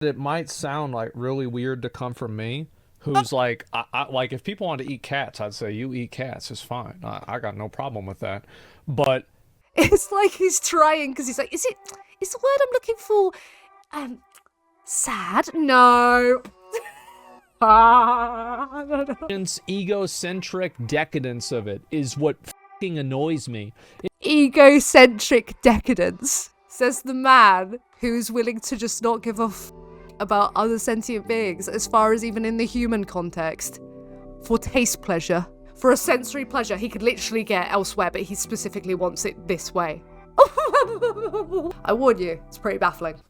It might sound like really weird to come from me, who's like, like if people want to eat cats, I'd say you eat cats, it's fine. I got no problem with that. But It's like he's trying because he's like, is the word I'm looking for, sad? No. egocentric decadence of it is what fucking annoys me. Egocentric decadence, says the man who's willing to just not give a f about other sentient beings, as far as even in the human context, for taste pleasure, for a sensory pleasure he could literally get elsewhere, but he specifically wants it this way. I warn you, it's pretty baffling.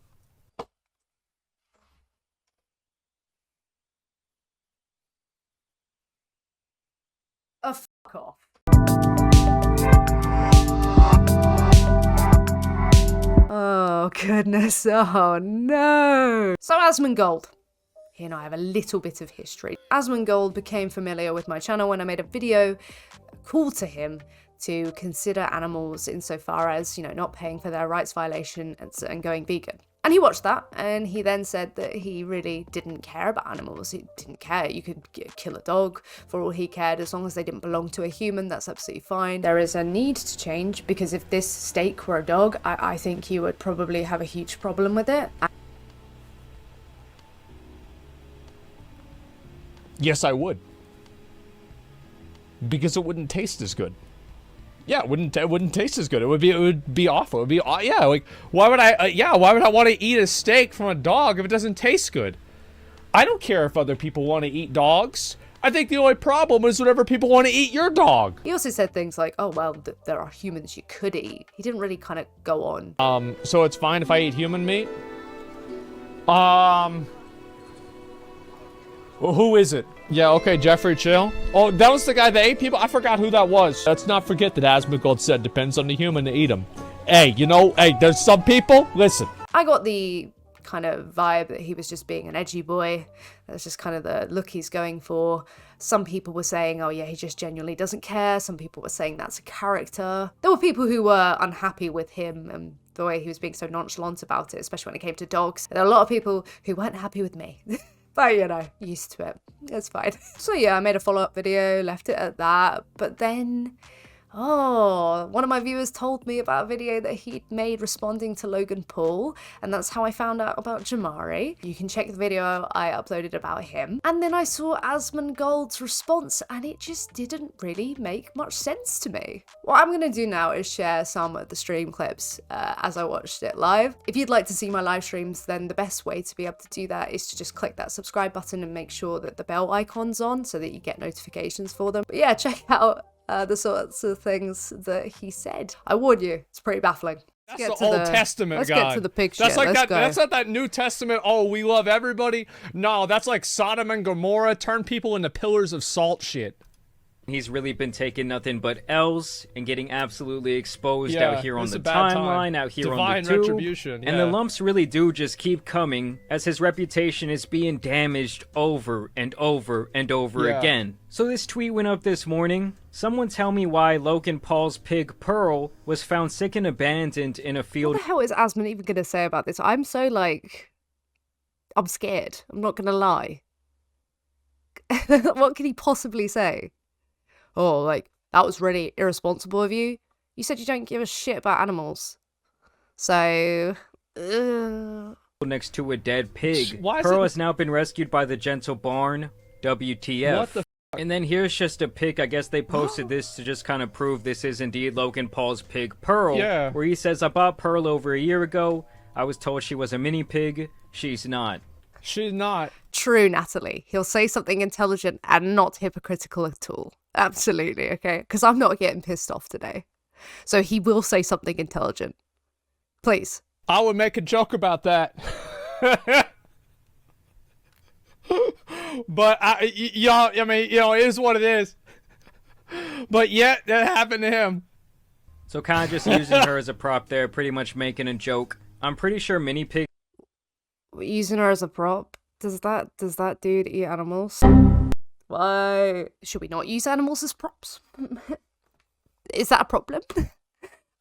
Oh, fuck off. Oh, goodness. Oh, no. So, Asmongold. Here and I have a little bit of history. Asmongold became familiar with my channel when I made a video call to him to consider animals insofar as, you know, not paying for their rights violation and going vegan. And he watched that, and he then said that he really didn't care about animals. He didn't care. You could kill a dog for all he cared, as long as they didn't belong to a human, that's absolutely fine. There is a need to change, because if this steak were a dog, I think you would probably have a huge problem with it. Yes, I would. Because it wouldn't taste as good. Yeah, it wouldn't taste as good. It would be awful. It would be, yeah, like, why would I want to eat a steak from a dog if it doesn't taste good? I don't care if other people want to eat dogs. I think the only problem is whenever people want to eat your dog. He also said things like, oh, well, there are humans you could eat. He didn't really kind of go on. So it's fine if I eat human meat? Well, who is it? Yeah, okay, Jeffrey Chill. Oh, that was the guy that ate people? I forgot who that was. Let's not forget that Asmongold said depends on the human to eat them. Hey, you know, hey, there's some people, listen. I got the kind of vibe that he was just being an edgy boy. That's just kind of the look he's going for. Some people were saying, oh yeah, he just genuinely doesn't care. Some people were saying that's a character. There were people who were unhappy with him and the way he was being so nonchalant about it, especially when it came to dogs. There are a lot of people who weren't happy with me. But, you know, used to it. It's fine. So yeah, I made a follow-up video, left it at that, but then, oh, one of my viewers told me about a video that he'd made responding to Logan Paul, and that's how I found out about Jamari. You can check the video I uploaded about him. And then I saw Asmongold's response, and it just didn't really make much sense to me. What I'm gonna do now is share some of the stream clips as I watched it live. If you'd like to see my live streams, then the best way to be able to do that is to just click that subscribe button and make sure that the bell icon's on so that you get notifications for them. But yeah, check out the sorts of things that he said. I warn you, it's pretty baffling. That's the Old Testament, Let's God. get to the picture. That's like Let's that. go. That's not that New Testament. Oh, we love everybody. No, that's like Sodom and Gomorrah. Turn people into pillars of salt shit. He's really been taking nothing but L's and getting absolutely exposed out here on the timeline, out here Divine on the tube. retribution, And the lumps really do just keep coming as his reputation is being damaged over and over and over again. So this tweet went up this morning. Someone tell me why Logan Paul's pig Pearl was found sick and abandoned in a field. What the hell is Asmon even gonna say about this? I'm so like, I'm scared. I'm not gonna lie. What could he possibly say? Oh, like, that was really irresponsible of you. You said you don't give a shit about animals. So, next to a dead pig. Why is Pearl it... has now been rescued by the Gentle Barn. WTF. What the And then here's just a pic. I guess they posted this to just kind of prove this is indeed Logan Paul's pig Pearl. Yeah. Where he says, I bought Pearl over a year ago. I was told she was a mini pig. She's not. She's not. True, Natalie. He'll say something intelligent and not hypocritical at all. Absolutely, okay? Because I'm not getting pissed off today. So he will say something intelligent. Please. I would make a joke about that. But, y'all, I mean, you know, it is what it is. But yet, that happened to him. So kind of just using her as a prop there, pretty much making a joke. I'm pretty sure mini pig. Using her as a prop? Does that dude eat animals? Why? Should we not use animals as props? Is that a problem?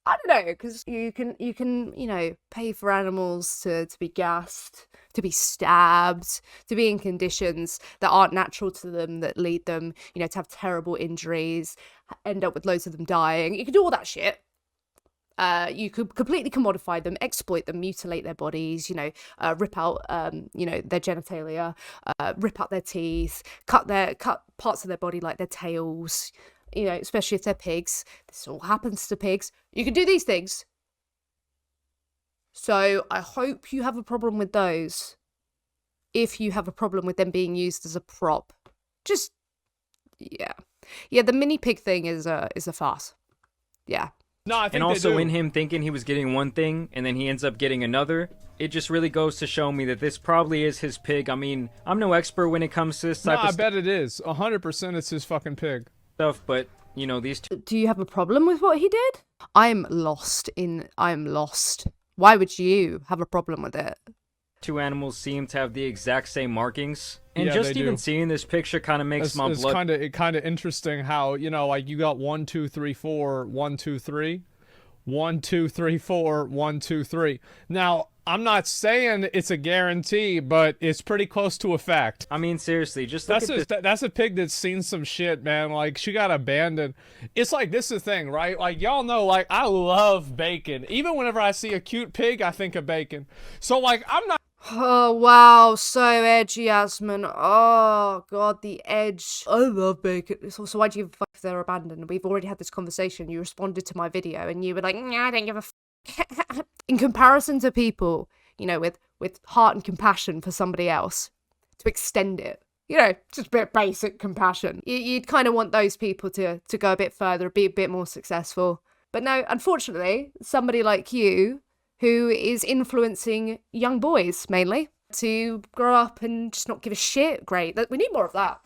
I don't know, because you can, you know, pay for animals to be gassed, to be stabbed, to be in conditions that aren't natural to them, that lead them, you know, to have terrible injuries, end up with loads of them dying. You can do all that shit. You could completely commodify them, exploit them, mutilate their bodies, you know, rip out, you know, their genitalia, rip out their teeth, cut parts of their body like their tails, you know, especially if they're pigs. This all happens to pigs. You can do these things. So I hope you have a problem with those. If you have a problem with them being used as a prop, just, yeah. Yeah, the mini pig thing is a farce. Yeah. No, I think And also they do. in him thinking he was getting one thing and then he ends up getting another, it just really goes to show me that this probably is his pig. I mean, I'm no expert when it comes to this type I of bet it is. 100% it's his fucking pig. stuff, but, you know, these two Do you have a problem with what he did? I'm lost. Why would you have a problem with it? animals seem to have the exact same markings. And Yeah, just they even do. seeing this picture kind of makes my It's blood... kind of interesting how, you know, like you got 1, 2, 3, 4, 1, 2, 3, 1, 2, 3, 4, 1, 2, 3. Now, I'm not saying it's a guarantee, but it's pretty close to a fact. I mean, seriously, just look at this. That's a pig that's seen some shit, man. Like, she got abandoned. It's like, this is the thing, right? Like, y'all know, like, I love bacon. Even whenever I see a cute pig, I think of bacon. So, like, I'm not... Oh, wow, so edgy, Asmon. Oh, God, the edge. I love bacon. So why do you fuck if they're abandoned? We've already had this conversation. You responded to my video and you were like, nah, I don't give a f. In comparison to people, you know, with heart and compassion for somebody else, to extend it. You know, just a bit of basic compassion. You'd kind of want those people to go a bit further, be a bit more successful. But no, unfortunately, somebody like you, who is influencing young boys, mainly, to grow up and just not give a shit. Great. We need more of that.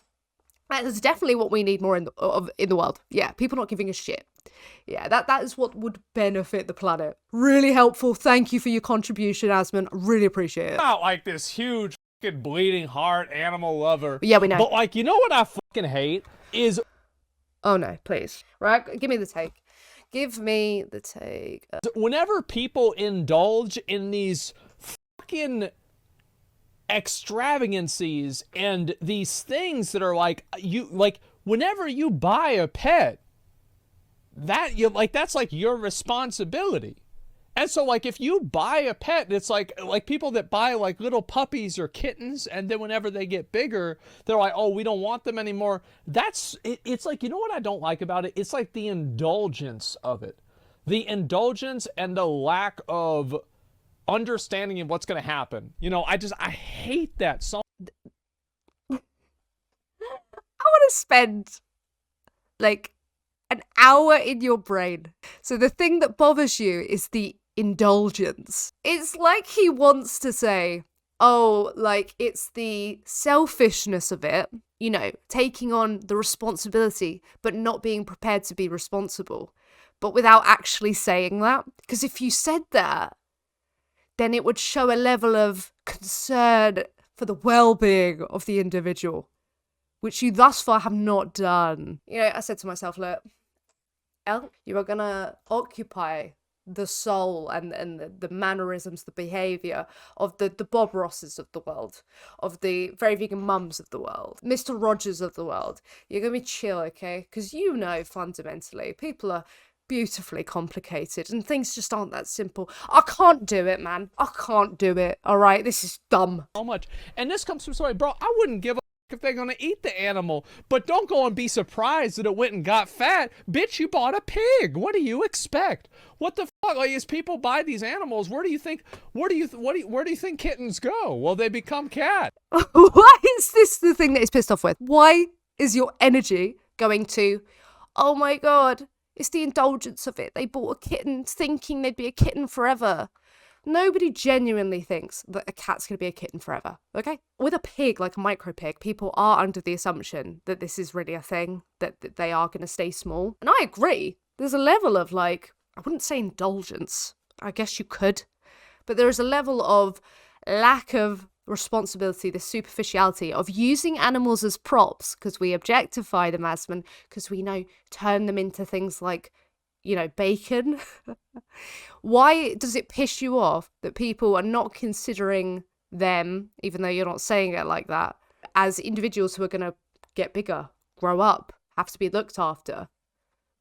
That is definitely what we need more in the world. Yeah, people not giving a shit. Yeah, that is what would benefit the planet. Really helpful. Thank you for your contribution, Asmon. I really appreciate it. Not like this huge fucking bleeding heart animal lover. Yeah, we know. But, like, you know what I fucking hate? Is... Oh, no, please. Right, give me the take. Give me the take. Whenever people indulge in these fucking extravagancies and these things that are like, whenever you buy a pet, that's like your responsibility. And so, like, if you buy a pet, it's like people that buy like little puppies or kittens, and then whenever they get bigger, they're like, oh, we don't want them anymore. It's like, you know what I don't like about it? It's like the indulgence of it. The indulgence and the lack of understanding of what's going to happen. You know, I hate that so. I want to spend, like, an hour in your brain. So the thing that bothers you is the indulgence. It's like he wants to say, oh, like, it's the selfishness of it, you know, taking on the responsibility, but not being prepared to be responsible, but without actually saying that. Because if you said that, then it would show a level of concern for the well-being of the individual, which you thus far have not done. You know, I said to myself, look, El, you are gonna occupy the soul and the mannerisms, the behaviour of the Bob Rosses of the world, of the very vegan mums of the world, Mr. Rogers of the world. You're gonna be chill, okay? Because you know, fundamentally, people are beautifully complicated and things just aren't that simple. I can't do it, man. I can't do it, alright? This is dumb. Much. And this comes from somebody, bro, I wouldn't give a if they're gonna eat the animal, but don't go and be surprised that it went and got fat. Bitch, you bought a pig. What do you expect? What the fuck? Like, as people buy these animals, where do you think kittens go? Well, they become cat. Why is this the thing that he's pissed off with? Why is your energy going to, oh my god, it's the indulgence of it. They bought a kitten thinking they'd be a kitten forever. Nobody genuinely thinks that a cat's going to be a kitten forever, okay? With a pig, like a micro pig, people are under the assumption that this is really a thing, that they are going to stay small. And I agree. There's a level of, like, I wouldn't say indulgence. I guess you could. But there is a level of lack of responsibility, the superficiality of using animals as props, because we objectify them, Asmon, because we know turn them into things like you know, bacon. Why does it piss you off that people are not considering them, even though you're not saying it like that, as individuals who are going to get bigger, grow up, have to be looked after?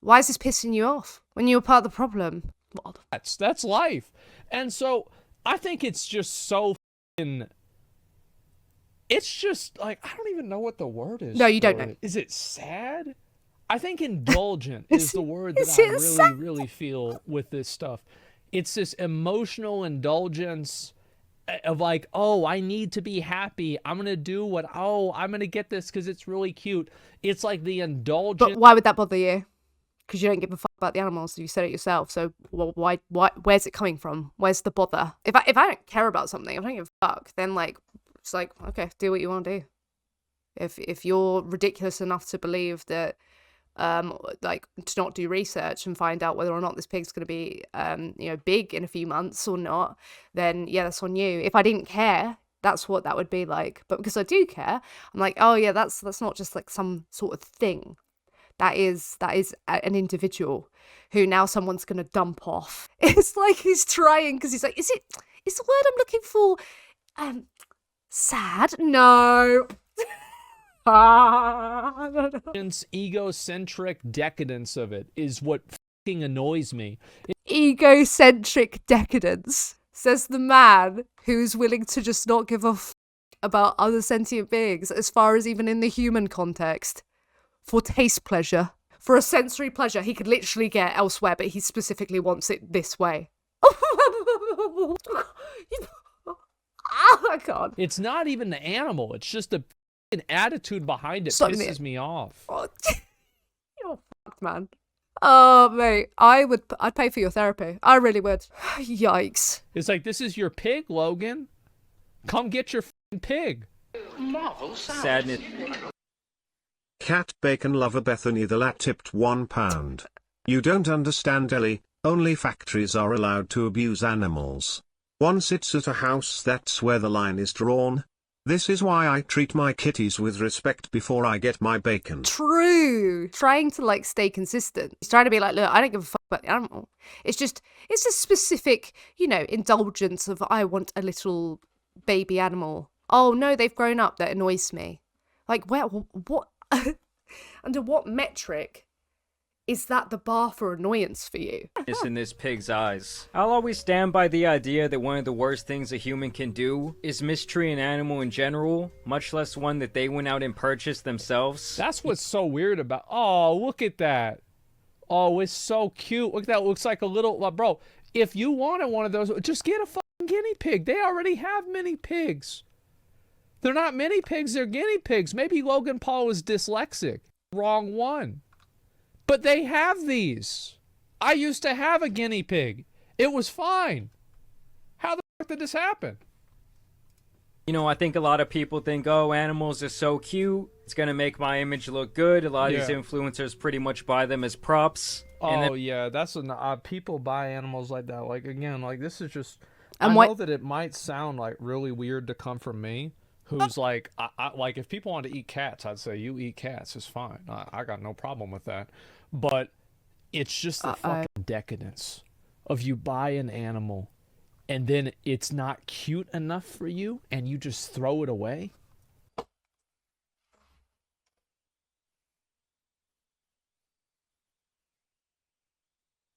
Why is this pissing you off when you're part of the problem? That's life. And so I think it's just so it's just like, I don't even know what the word is. No, you don't know. Is it sad? I think indulgent is the word that I really feel with this stuff. It's this emotional indulgence of like, oh, I need to be happy. I'm going to do I'm going to get this because it's really cute. It's like the indulgence. But why would that bother you? Because you don't give a fuck about the animals. You said it yourself. So why, where's it coming from? Where's the bother? If I don't care about something, if I don't give a fuck, then like, it's like, okay, do what you want to do. If you're ridiculous enough to believe that, like, to not do research and find out whether or not this pig's going to be, you know, big in a few months or not, then yeah, that's on you. If I didn't care, that's what that would be like. But because I do care, I'm like, oh yeah, that's not just like some sort of thing. That is an individual who now someone's going to dump off. It's like he's trying, because he's like, is the word I'm looking for, sad? No. Egocentric decadence of it is what fucking annoys me. Egocentric decadence, says the man who's willing to just not give a fuck about other sentient beings, as far as even in the human context, for taste pleasure, for a sensory pleasure he could literally get elsewhere, but he specifically wants it this way. I can't. It's not even the animal, it's just the attitude behind it pisses me off. Oh, you're fucked, man. Oh, mate, I'd pay for your therapy. I really would. Yikes. It's like, this is your pig, Logan. Come get your f***ing pig. Sadness. Cat bacon lover Bethany the Lat tipped £1. You don't understand, Ellie. Only factories are allowed to abuse animals. Once it's at a house, that's where the line is drawn. This is why I treat my kitties with respect before I get my bacon. True. Trying to like stay consistent. He's trying to be like, look, I don't give a fuck about the animal. It's a specific, you know, indulgence of, I want a little baby animal. Oh no, they've grown up. That annoys me. Like, what? Under what metric is that the bar for annoyance for you? It's in this pig's eyes. I'll always stand by the idea that one of the worst things a human can do is mistreat an animal in general, much less one that they went out and purchased themselves. That's what's so weird about. Oh, look at that. Oh, it's so cute. Look at that. It looks like a little bro. If you wanted one of those, just get a fucking guinea pig. They already have mini pigs. They're not mini pigs, they're guinea pigs. Maybe Logan Paul is dyslexic. Wrong one. But they have these. I used to have a guinea pig. It was fine. How the fuck did this happen? You know, I think a lot of people think, oh, animals are so cute. It's going to make my image look good. A lot of these influencers pretty much buy them as props. Oh, yeah. That's people buy animals like that. Like, again, like, this is just... I know that it might sound, like, really weird to come from me, who's like, like, if people want to eat cats, I'd say, you eat cats. It's fine. I got no problem with that. But it's just the fucking decadence of you buy an animal and then it's not cute enough for you and you just throw it away.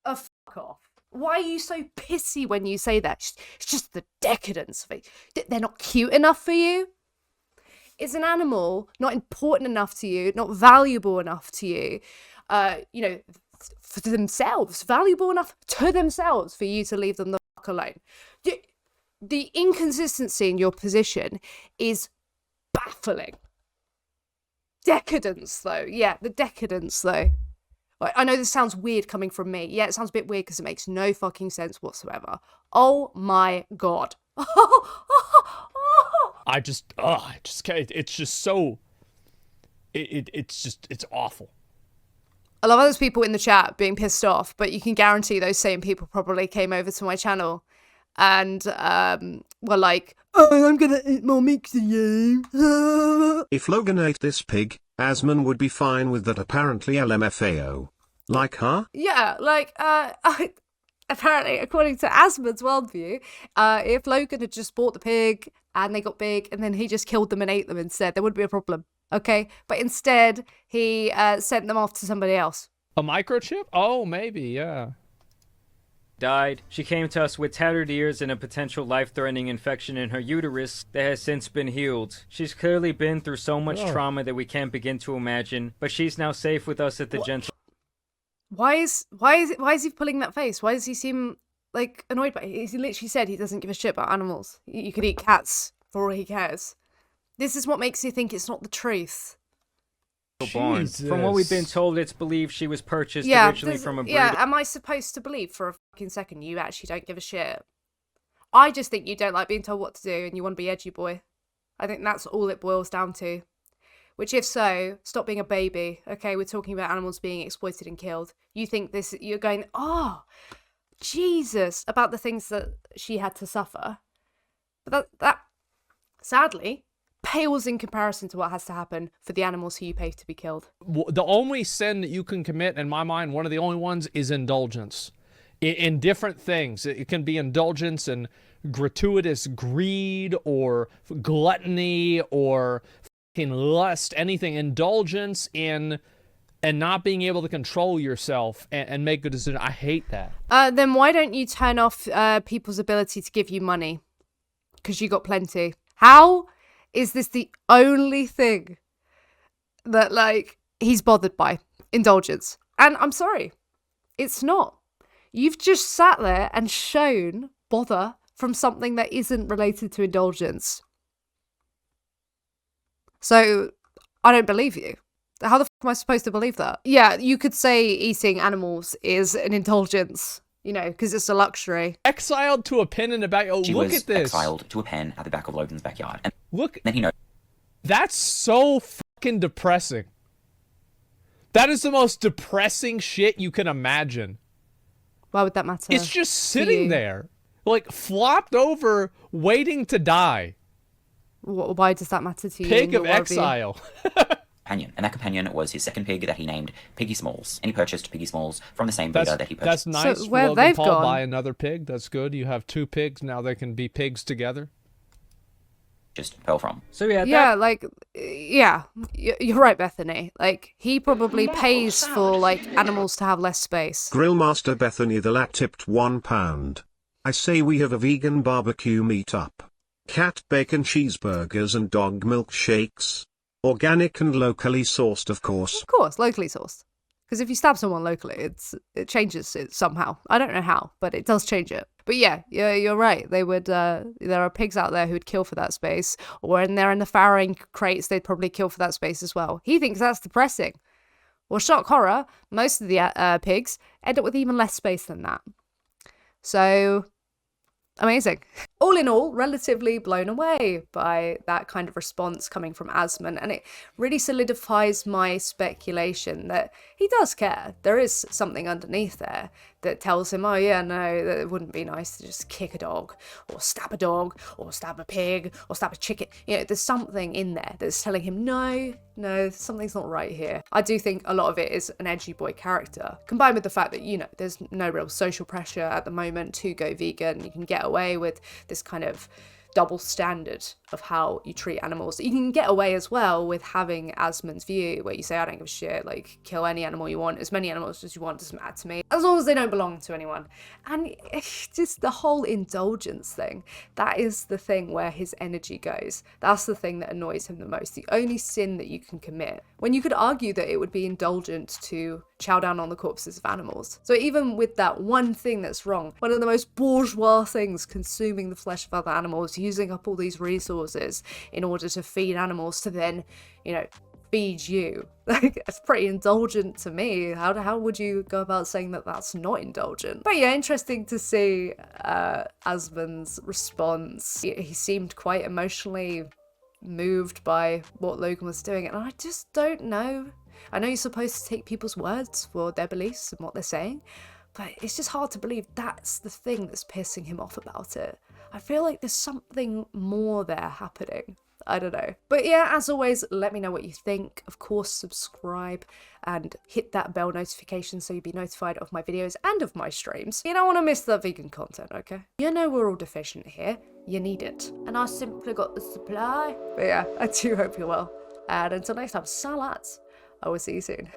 Fuck off. Why are you so pissy when you say that? It's just the decadence of it. They're not cute enough for you? Is an animal not important enough to you, not valuable enough to you, you know, for themselves, valuable enough to themselves for you to leave them the fuck alone? The inconsistency in your position is baffling. Decadence, though. Yeah, the decadence, though. I know this sounds weird coming from me. Yeah, it sounds a bit weird because it makes no fucking sense whatsoever. Oh my god. I just can't. It's just so. It's awful. I love those people in the chat being pissed off, but you can guarantee those same people probably came over to my channel and were like, oh, I'm gonna eat more meat than you. If Logan ate this pig, Asmon would be fine with that apparently LMFAO. Like her? Yeah, like, apparently, according to Asmon's worldview, if Logan had just bought the pig and they got big and then he just killed them and ate them instead, there wouldn't be a problem, okay? But instead, he sent them off to somebody else. A microchip? Oh, maybe, yeah. Died. She came to us with tattered ears and a potential life-threatening infection in her uterus that has since been healed. She's clearly been through so much trauma that we can't begin to imagine, but she's now safe with us at the gentle. Why is he pulling that face? Why does he seem like annoyed by it? He literally said he doesn't give a shit about animals. You could eat cats for all he cares. This is what makes you think it's not the truth. Barn. From what we've been told, it's believed she was purchased originally from a breeder. Yeah, am I supposed to believe for a fucking second you actually don't give a shit? I just think you don't like being told what to do and you want to be edgy boy. I think that's all it boils down to. Which, if so, stop being a baby. Okay, we're talking about animals being exploited and killed. You think this, you're going, oh, Jesus, about the things that she had to suffer. But that sadly, pales in comparison to what has to happen for the animals who you pay to be killed. The only sin that you can commit, in my mind, one of the only ones, is indulgence. In different things. It can be indulgence in gratuitous greed or gluttony or fucking lust, anything. Indulgence in and not being able to control yourself and make good decisions. I hate that. Then why don't you turn off people's ability to give you money? Because you got plenty. How is this the only thing that, like, he's bothered by? Indulgence. And I'm sorry, it's not. You've just sat there and shown bother from something that isn't related to indulgence. So, I don't believe you. How the f*** am I supposed to believe that? Yeah, you could say eating animals is an indulgence, you know, because it's a luxury. Exiled to a pen in the back. Oh, She look was at this. exiled to a pen at the back of Logan's backyard. And Look. then he knows. That's so fucking depressing. That is the most depressing shit you can imagine. Why would that matter? It's just sitting there, like flopped over, waiting to die. Why does that matter to you? Pig of exile. Companion, and that companion was his second pig that he named Piggy Smalls, and he purchased Piggy Smalls from the same breeder that he purchased. That's nice. So where Logan they've Paul gone. buy another pig. That's good. You have two pigs now. They can be pigs together. Just fell from. So yeah, you're right, Bethany. Like, he probably pays for, like, animals to have less space. Grillmaster Bethany the Lat tipped £1. I say we have a vegan barbecue meetup. Cat bacon cheeseburgers and dog milkshakes. Organic and locally sourced, of course. Of course, locally sourced. Because if you stab someone locally, it changes it somehow. I don't know how, but it does change it. But yeah, you're right. They would. There are pigs out there who would kill for that space, or when they're in the farrowing crates, they'd probably kill for that space as well. He thinks that's depressing. Well, shock horror, most of the pigs end up with even less space than that. So, amazing. All in all, relatively blown away by that kind of response coming from Asmon, and it really solidifies my speculation that he does care. There is something underneath there that tells him, oh yeah, no, it wouldn't be nice to just kick a dog, or stab a pig, or stab a chicken. You know, there's something in there that's telling him, no, something's not right here. I do think a lot of it is an edgy boy character, combined with the fact that, you know, there's no real social pressure at the moment to go vegan. You can get away with this kind of double standard of how you treat animals. You can get away as well with having Asmon's view, where you say, I don't give a shit, like, kill any animal you want, as many animals as you want, doesn't matter to me, as long as they don't belong to anyone. And it's just the whole indulgence thing, that is the thing where his energy goes. That's the thing that annoys him the most, the only sin that you can commit, when you could argue that it would be indulgent to chow down on the corpses of animals. So even with that one thing that's wrong, one of the most bourgeois things, consuming the flesh of other animals, using up all these resources in order to feed animals to then, you know, feed you. Like, it's pretty indulgent to me. How would you go about saying that that's not indulgent? But yeah, interesting to see Asmon's response. He seemed quite emotionally moved by what Logan was doing, and I just don't know. I know you're supposed to take people's words for their beliefs and what they're saying, but it's just hard to believe that's the thing that's pissing him off about it. I feel like there's something more there happening. I don't know. But yeah, as always, let me know what you think. Of course, subscribe and hit that bell notification so you'll be notified of my videos and of my streams. You don't want to miss that vegan content, okay? You know we're all deficient here. You need it. And I simply got the supply. But yeah, I do hope you're well. And until next time, salads. I will see you soon.